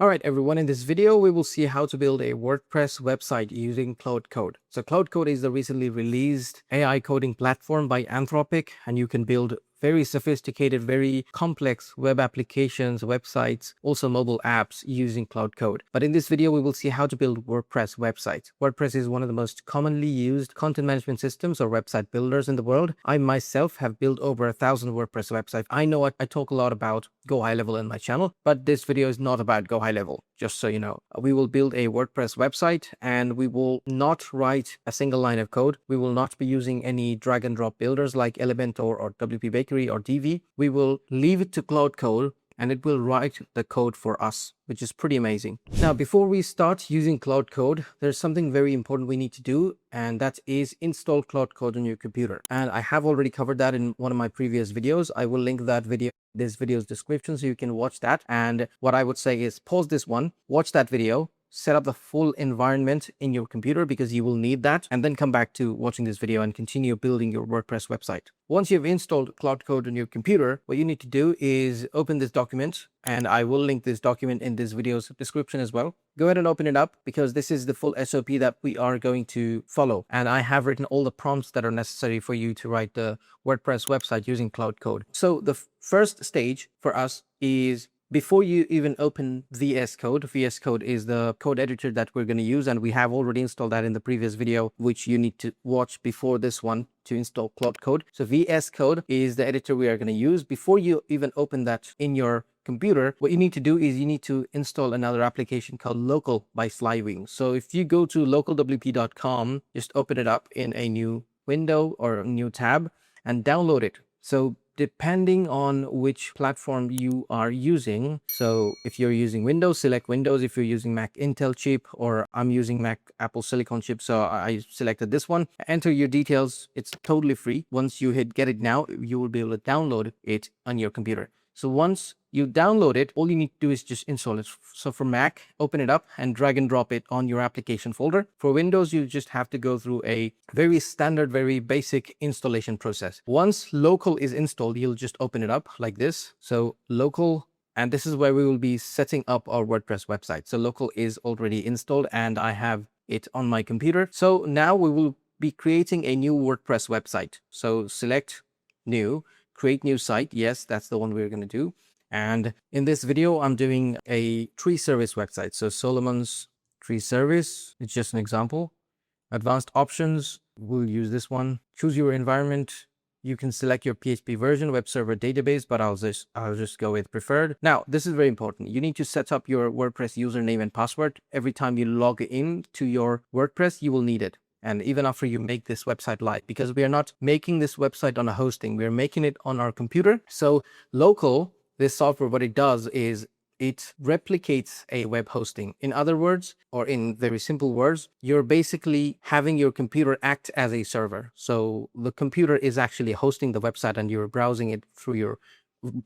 All right, everyone, in this video, we will see how to build a WordPress website using Claude Code. So Claude Code is the recently released AI coding platform by Anthropic, and you can build very sophisticated, very complex web applications, websites, also mobile apps using Claude Code. But in this video, we will see how to build WordPress websites. WordPress is one of the most commonly used content management systems or website builders in the world. I myself have built over 1,000 WordPress websites. I know I talk a lot about GoHighLevel in my channel, but this video is not about GoHighLevel, just so you know. We will build a WordPress website and we will not write a single line of code. We will not be using any drag and drop builders like Elementor or WP Bakery or DV. We will leave it to Claude Code and it will write the code for us, which is pretty amazing. Now, before we start using Claude Code, there's something very important we need to do, and that is install Claude Code on your computer. And I have already covered that in one of my previous videos. I will link that video in this video's description so you can watch that. And what I would say is pause this one, watch that video, set up the full environment in your computer because you will need that, and then come back to watching this video and continue building your WordPress website. Once you've installed Claude Code on your computer, what you need to do is open this document, and I will link this document in this video's description as well. Go ahead and open it up because this is the full SOP that we are going to follow. And I have written all the prompts that are necessary for you to write the WordPress website using Claude Code. So the first stage for us is before you even open VS Code. VS Code is the code editor that we're going to use, and we have already installed that in the previous video, which you need to watch before this one to install Claude Code. So VS Code is the editor we are going to use. Before you even open that in your computer, what you need to do is you need to install another application called Local by Flywing. So if you go to localwp.com, just open it up in a new window or a new tab and download it. So depending on which platform you are using, so if you're using Windows, select Windows. If you're using Mac Intel chip, or I'm using Mac Apple Silicon chip, so I selected this one. Enter your details. It's totally free. Once you hit get it now, you will be able to download it on your computer. So once you download it, all you need to do is just install it. So for Mac, open it up and drag and drop it on your application folder. For Windows, you just have to go through a very standard, very basic installation process. Once Local is installed, you'll just open it up like this. So Local, and this is where we will be setting up our WordPress website. So Local is already installed and I have it on my computer. So now we will be creating a new WordPress website. So select New, create new site. Yes, that's the one we're going to do. And in this video, I'm doing a tree service website. So Solomon's tree service, it's just an example. Advanced options, we'll use this one. Choose your environment. You can select your PHP version, web server database, but I'll just go with preferred. Now, this is very important. You need to set up your WordPress username and password. Every time you log in to your WordPress, you will need it. And even after you make this website live, because we are not making this website on a hosting, we're making it on our computer. So Local, this software, what it does is it replicates a web hosting. In other words, or in very simple words, you're basically having your computer act as a server. So the computer is actually hosting the website and you're browsing it through your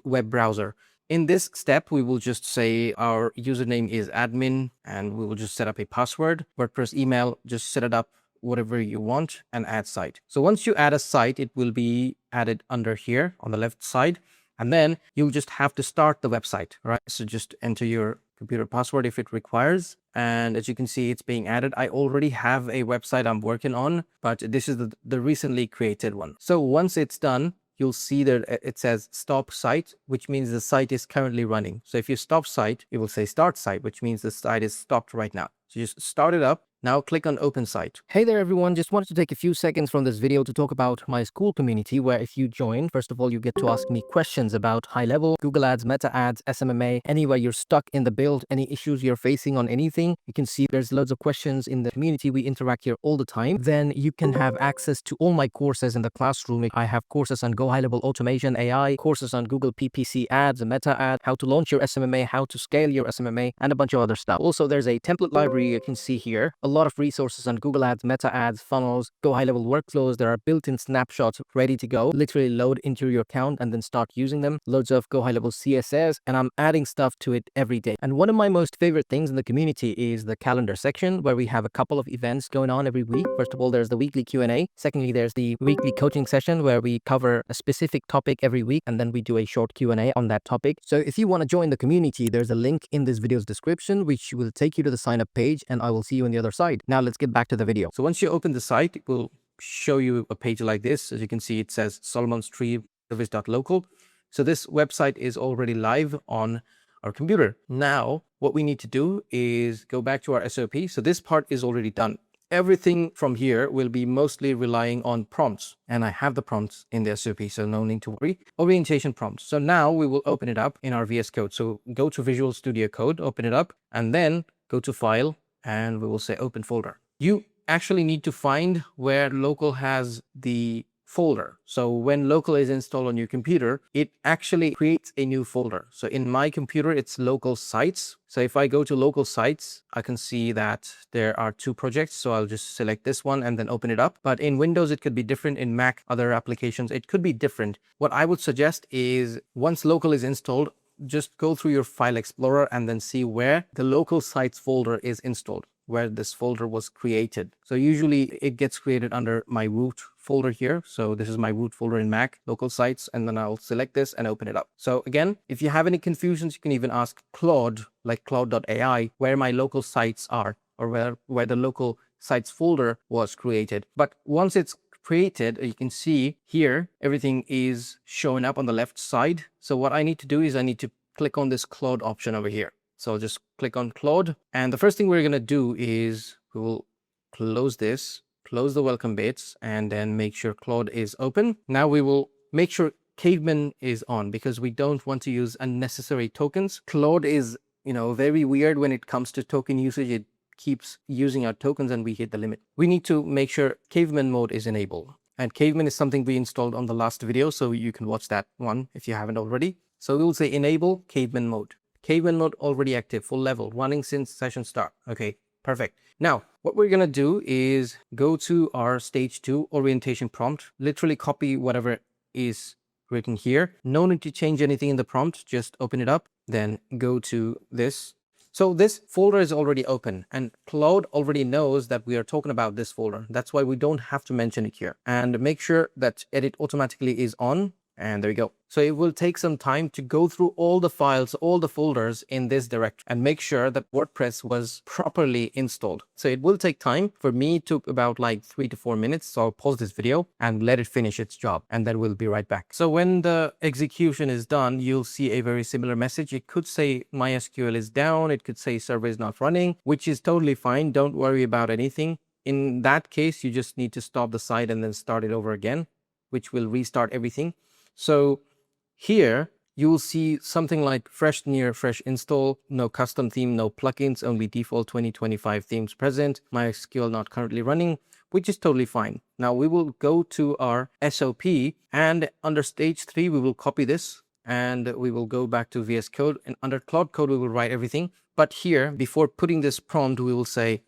web browser. In this step, we will just say our username is admin and we will just set up a password. WordPress email, just set it up whatever you want and add site. So once you add a site, it will be added under here on the left side. And then you'll just have to start the website, right? So just enter your computer password if it requires. And as you can see, it's being added. I already have a website I'm working on, but this is the recently created one. So once it's done, you'll see that it says stop site, which means the site is currently running. So if you stop site, it will say start site, which means the site is stopped right now. So just start it up. Now click on open site. Hey there everyone, just wanted to take a few seconds from this video to talk about my school community, where if you join, first of all, you get to ask me questions about high level, Google Ads, Meta Ads, SMMA, anywhere you're stuck in the build, any issues you're facing on anything. You can see there's loads of questions in the community. We interact here all the time. Then you can have access to all my courses in the classroom. I have courses on GoHighLevel automation, AI, courses on Google PPC ads, Meta Ads, how to launch your SMMA, how to scale your SMMA, and a bunch of other stuff. Also, there's a template library library, you can see here a lot of resources on Google Ads, Meta Ads, funnels, GoHighLevel workflows. There are built-in snapshots ready to go. Literally load into your account and then start using them. Loads of GoHighLevel CSS, and I'm adding stuff to it every day. And one of my most favorite things in the community is the calendar section, where we have a couple of events going on every week. First of all, there's the weekly Q&A. Secondly, there's the weekly coaching session where we cover a specific topic every week, and then we do a short Q&A on that topic. So if you want to join the community, there's a link in this video's description, which will take you to the sign up page, and I will see you on the other side. Now let's get back to the video. So once you open the site, it will show you a page like this. As you can see, it says Solomon's Tree Service.local. So this website is already live on our computer. Now, what we need to do is go back to our SOP. So this part is already done. Everything from here will be mostly relying on prompts, and I have the prompts in the SOP, so no need to worry. Orientation prompts. So now we will open it up in our VS Code. So go to Visual Studio Code, open it up, and then go to File, and we will say Open Folder. You actually need to find where local has the folder. So when local is installed on your computer, it actually creates a new folder. So in my computer, it's local sites. So if I go to local sites, I can see that there are 2 projects. So I'll just select this one and then open it up. But in Windows, it could be different. In Mac, other applications, it could be different. What I would suggest is once local is installed, just go through your file explorer and then see where the local sites folder is installed, where this folder was created. So usually it gets created under my root folder here. So this is my root folder in Mac, local sites, and then I'll select this and open it up. So again, if you have any confusions, you can even ask Claude, like Claude.ai, where my local sites are, or where the local sites folder was created. But once it's created, you can see here, everything is showing up on the left side. So what I need to do is I need to click on this Claude option over here. So I'll just click on Claude. And the first thing we're going to do is we will close this, close the welcome bits, and then make sure Claude is open. Now we will make sure Caveman is on because we don't want to use unnecessary tokens. Claude is, very weird when it comes to token usage. It keeps using our tokens and we hit the limit. We need to make sure Caveman mode is enabled. And Caveman is something we installed on the last video, so you can watch that one if you haven't already. So we will say enable Caveman mode. Caveman mode already active, full level, running since session start. Okay, perfect. Now, what we're going to do is go to our stage 2 orientation prompt, literally copy whatever is written here. No need to change anything in the prompt, just open it up, then go to this. So this folder is already open and Claude already knows that we are talking about this folder. That's why we don't have to mention it here. And make sure that edit automatically is on. And there you go. So it will take some time to go through all the files, all the folders in this directory and make sure that WordPress was properly installed. So it will take time. For me, it took about like 3 to 4 minutes. So I'll pause this video and let it finish its job. And then we'll be right back. So when the execution is done, you'll see a very similar message. It could say MySQL is down. It could say server is not running, which is totally fine. Don't worry about anything. In that case, you just need to stop the site and then start it over again, which will restart everything. So here you will see something like fresh install, no custom theme, no plugins, only default 2025 themes present, MySQL not currently running, which is totally fine. Now we will go to our SOP and under stage 3, we will copy this and we will go back to VS Code and under Claude Code, we will write everything. But here, before putting this prompt, we will say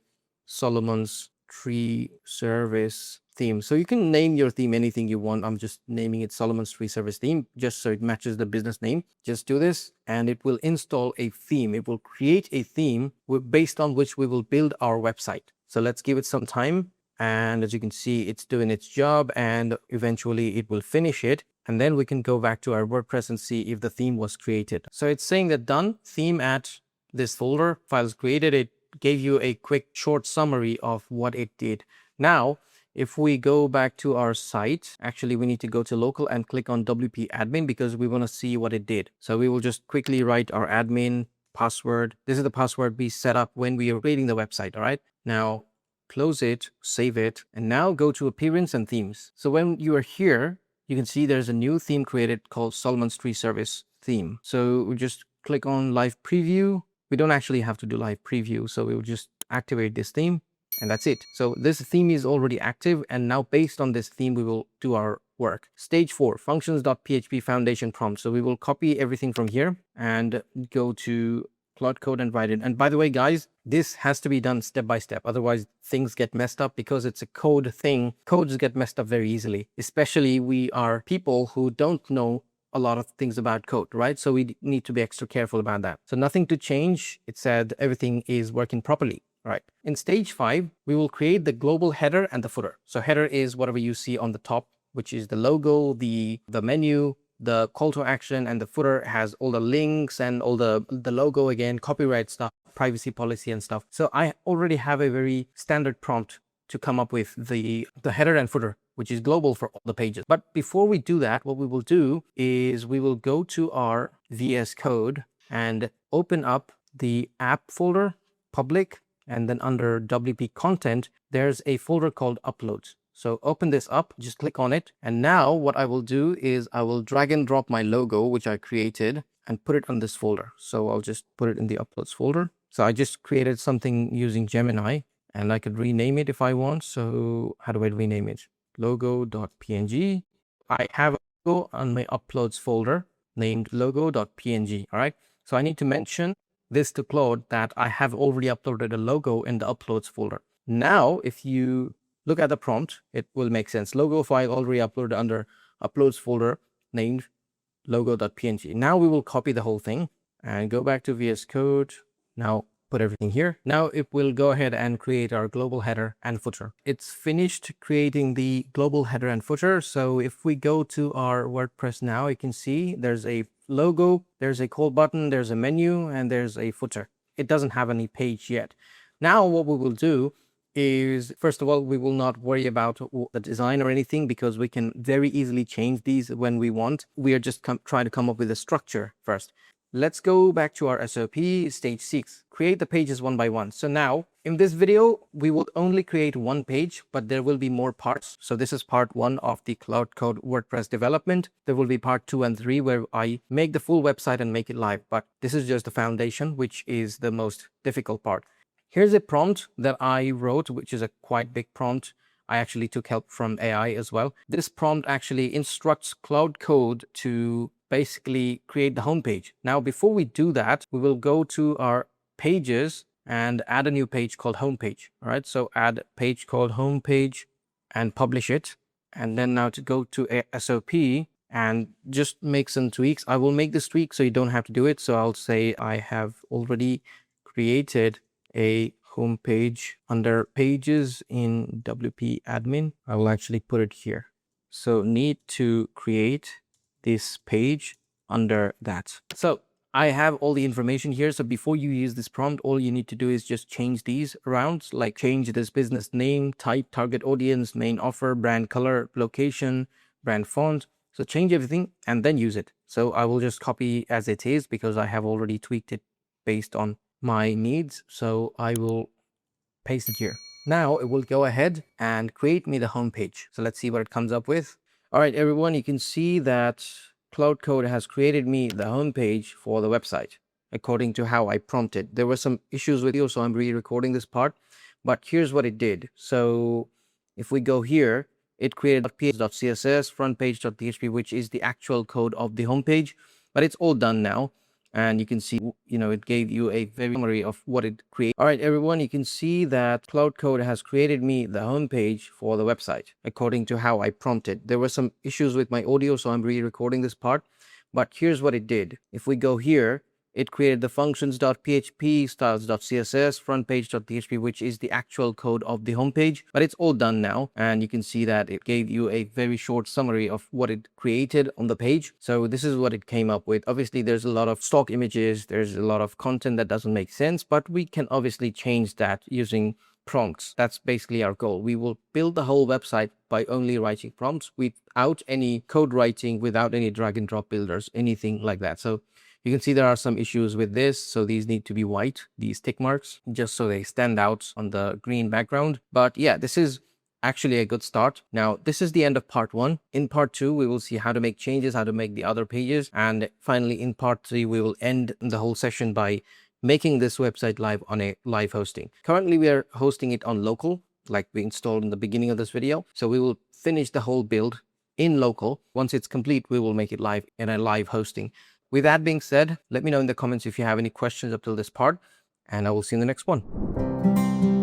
Solomon's Tree Service theme. So you can name your theme anything you want. I'm just naming it Solomon's Tree Service theme just so it matches the business name. Just do this and it will install a theme. It will create a theme based on which we will build our website. So let's give it some time. And as you can see, it's doing its job and eventually it will finish it. And then we can go back to our WordPress and see if the theme was created. So it's saying that done, theme at this folder, files created. It gave you a quick short summary of what it did. Now, if we go back to our site, actually we need to go to local and click on WP admin because we want to see what it did. So we will just quickly write our admin password. This is the password we set up when we are creating the website. All right. Now close it, save it, and now go to appearance and themes. So when you are here, you can see there's a new theme created called Solomon's Tree Service theme. So we just click on live preview. We don't actually have to do live preview. So we will just activate this theme. And that's it. So this theme is already active. And now based on this theme, we will do our work. Stage 4, functions.php foundation prompt. So we will copy everything from here and go to Claude Code and write it. And by the way, guys, this has to be done step by step. Otherwise, things get messed up because it's a code thing. Codes get messed up very easily, especially we are people who don't know a lot of things about code, right? So we need to be extra careful about that. So nothing to change. It said everything is working properly. Right. In stage 5, we will create the global header and the footer. So header is whatever you see on the top, which is the logo, the menu, the call to action, and the footer has all the links and all the logo again, copyright stuff, privacy policy and stuff. So I already have a very standard prompt to come up with the header and footer, which is global for all the pages. But before we do that, what we will do is we will go to our VS Code and open up the app folder, public, and then under WP content, there's a folder called uploads. So open this up, just click on it. And now what I will do is I will drag and drop my logo, which I created, and put it on this folder. So I'll just put it in the uploads folder. So I just created something using Gemini, and I could rename it if I want. So how do I rename it? Logo.png. I have a logo on my uploads folder named logo.png. All right. So I need to mention this to Claude that I have already uploaded a logo in the uploads folder. Now, if you look at the prompt, it will make sense. Logo file already uploaded under uploads folder named logo.png. Now we will copy the whole thing and go back to VS Code. Now put everything here. Now it will go ahead and create our global header and footer. It's finished creating the global header and footer. So if we go to our WordPress now, you can see there's a logo, there's a call button, there's a menu, and there's a footer. It doesn't have any page yet. Now what we will do is, first of all, we will not worry about the design or anything because we can very easily change these when we want. We are just trying to come up with a structure first. Let's go back to our SOP, stage 6, create the pages one by one. So now in this video, we will only create one page, but there will be more parts. So this is part 1 of the Claude Code WordPress development. There will be part 2 and 3 where I make the full website and make it live. But this is just the foundation, which is the most difficult part. Here's a prompt that I wrote, which is a quite big prompt. I actually took help from AI as well. This prompt actually instructs Claude Code to basically create the homepage. Now, before we do that, we will go to our pages and add a new page called homepage. All right, so add a page called homepage and publish it. And then now to go to a SOP and just make some tweaks. I will make this tweak so you don't have to do it. So I'll say I have already created a homepage under pages in WP admin. I will actually put it here. So need to create this page under that. So I have all the information here. So before you use this prompt, all you need to do is just change these around, like change this business name, type, target audience, main offer, brand color, location, brand font. So change everything and then use it. So I will just copy as it is because I have already tweaked it based on my needs. So I will paste it here. Now it will go ahead and create me the homepage. So let's see what it comes up with. All right, everyone, you can see that Claude Code has created me the homepage for the website according to how I prompted. There were some issues with you, so I'm re-recording this part, but here's what it did. So if we go here, it created .page.css, frontpage.php, which is the actual code of the homepage, but it's all done now. And you can see, it gave you a very summary of what it created. All right, everyone, you can see that Claude Code has created me the homepage for the website according to how I prompted. There were some issues with my audio, so I'm re-recording this part. But here's what it did. If we go here, it created the functions.php, styles.css, frontpage.php, which is the actual code of the homepage, but it's all done now. And you can see that it gave you a very short summary of what it created on the page. So this is what it came up with. Obviously, there's a lot of stock images. There's a lot of content that doesn't make sense, but we can obviously change that using prompts. That's basically our goal. We will build the whole website by only writing prompts without any code writing, without any drag and drop builders, anything like that. So you can see there are some issues with this. So these need to be white, these tick marks, just so they stand out on the green background. But yeah, this is actually a good start. Now, this is the end of part 1. In part 2, we will see how to make changes, how to make the other pages. And finally, in part 3, we will end the whole session by making this website live on a live hosting. Currently, we are hosting it on local, like we installed in the beginning of this video. So we will finish the whole build in local. Once it's complete, we will make it live in a live hosting. With that being said, let me know in the comments if you have any questions up till this part, and I will see you in the next one.